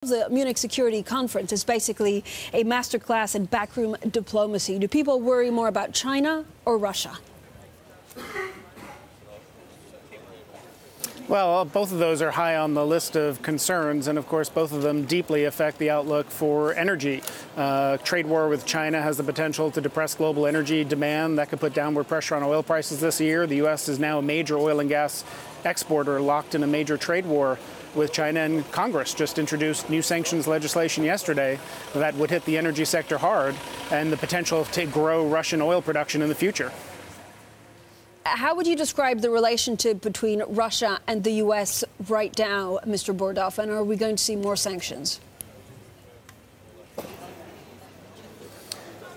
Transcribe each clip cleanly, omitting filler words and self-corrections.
The Munich Security Conference is basically a masterclass in backroom diplomacy. Do people worry more about China or Russia? Well, both of those are high on the list of concerns, and of course, both of them deeply affect the outlook for energy. Trade war with China has the potential to depress global energy demand. That could put downward pressure on oil prices this year. The U.S. is now a major oil and gas exporter, locked in a major trade war with China, and Congress just introduced new sanctions legislation yesterday that would hit the energy sector hard, and the potential to grow Russian oil production in the future. How would you describe the relationship between Russia and the U.S. right now, Mr. Bordoff, and are we going to see more sanctions?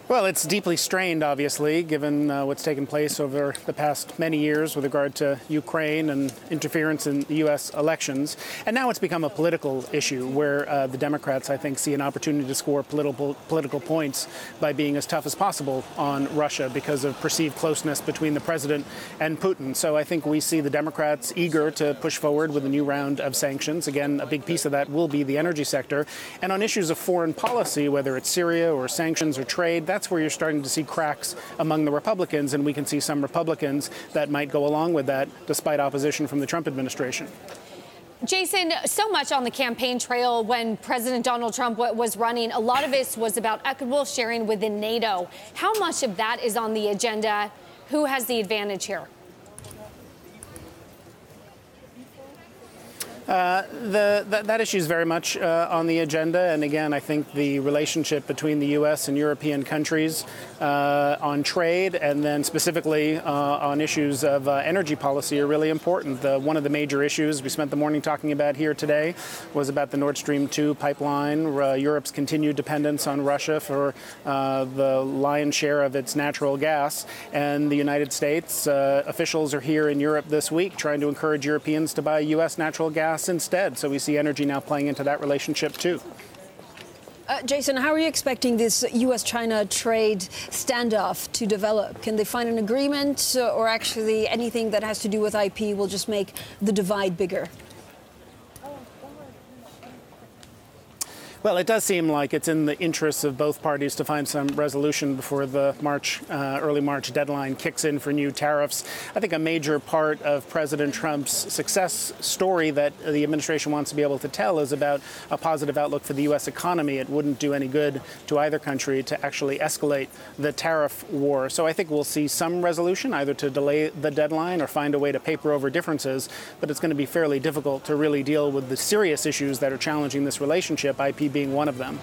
Well, it's deeply strained, obviously, given what's taken place over the past many years with regard to Ukraine and interference in the U.S. elections. And now it's become a political issue where the Democrats, I think, see an opportunity to score political points by being as tough as possible on Russia because of perceived closeness between the president and Putin. So I think we see the Democrats eager to push forward with a new round of sanctions. Again, a big piece of that will be the energy sector. And on issues of foreign policy, whether it's Syria or sanctions or trade, that's where you're starting to see cracks among the Republicans, and we can see some Republicans that might go along with that despite opposition from the Trump administration. Jason, so much on the campaign trail when President Donald Trump was running. A lot of this was about equitable sharing within NATO. How much of that is on the agenda? Who has the advantage here? That issue is very much on the agenda. And again, I think the relationship between the U.S. and European countries on trade and then specifically on issues of energy policy are really important. One of the major issues we spent the morning talking about here today was about the Nord Stream 2 pipeline, Europe's continued dependence on Russia for the lion's share of its natural gas. And the United States officials are here in Europe this week trying to encourage Europeans to buy U.S. natural gas instead. So we see energy now playing into that relationship, too. Jason, how are you expecting this U.S. China trade standoff to develop? Can they find an agreement or actually anything that has to do with IP will just make the divide bigger? Well, it does seem like it's in the interests of both parties to find some resolution before the early March deadline kicks in for new tariffs. I think a major part of President Trump's success story that the administration wants to be able to tell is about a positive outlook for the U.S. economy. It wouldn't do any good to either country to actually escalate the tariff war. So I think we'll see some resolution, either to delay the deadline or find a way to paper over differences. But it's going to be fairly difficult to really deal with the serious issues that are challenging this relationship, IP being one of them.